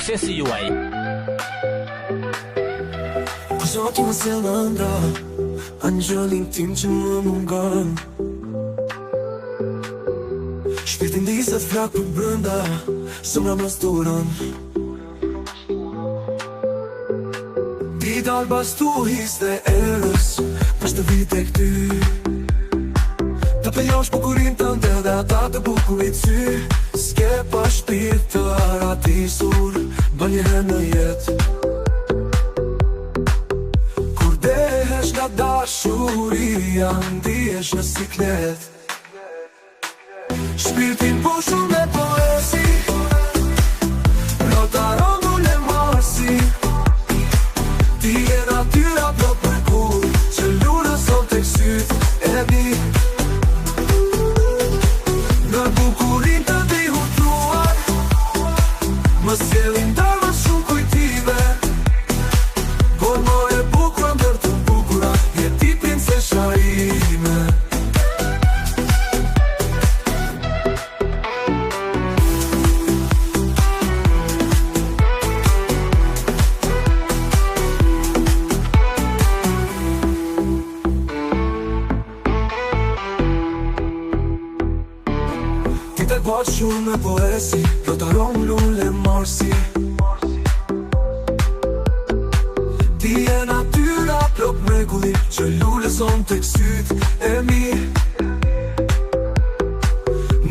suksesi juaj. Zoti më sjell ëndra, angjëllin tim që më mungon. Shpirtin diset flak për brënda, zemra më sturon. Dita albastu histe erës, pas të vit e këty. Të pejosh bukurin të ndë dhe ata të bukurit sy. S'ke pa shpirt të aratisur, bën një herë në jetë. Kur dehesh nga dashuria, ndihesh në siklet. Shpirtin pushur me poesi, notaron ule marsi. Ti e natyra plot për kur, që luna sot tek syt e mi. Në bukurin të di hutruar, më sjellin darma shumë kujtime. Por më e bukur ndër të bukura, je ti princesha ime. Ti të bëtë shumë me poesi, do të romë lulle marsi. Ti e natyra plot mrekulli, që lulle son tek syt e mi.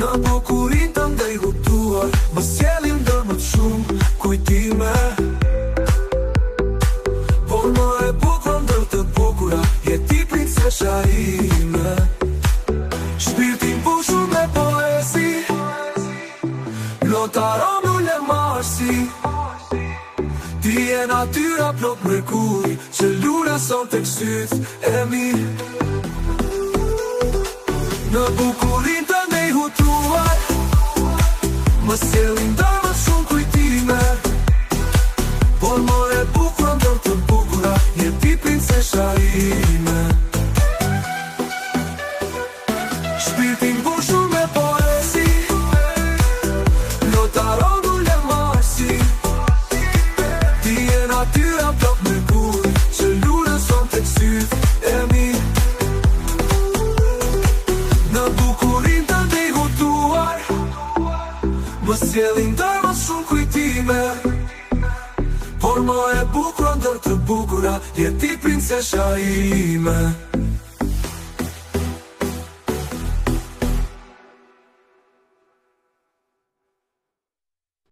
Në bukurin të ndej huptuar, më sjellin ndër më të shumë kujtime. Por më e bukur ndër të bukura, je ti princesha ime. Shpirtin pushur me poesi, notaron ule marsi. Ti e natyra plot mrekulli, që luna son tek syt e mi. Në bukurin të ndej hutruar, më sjellin darma shumë kujtime. Por më e bukur ndër të bukura, je ti princesha ime. Shpirtin pushur me poesi, notaron ule marsi. Ti e natyra plot mrekulli, që luna son tek syt e mi. Në bukurin të ndej hutruar, më sjellin darma shumë kujtime. Por më e bukur ndër të bukura, je ti princesha ime.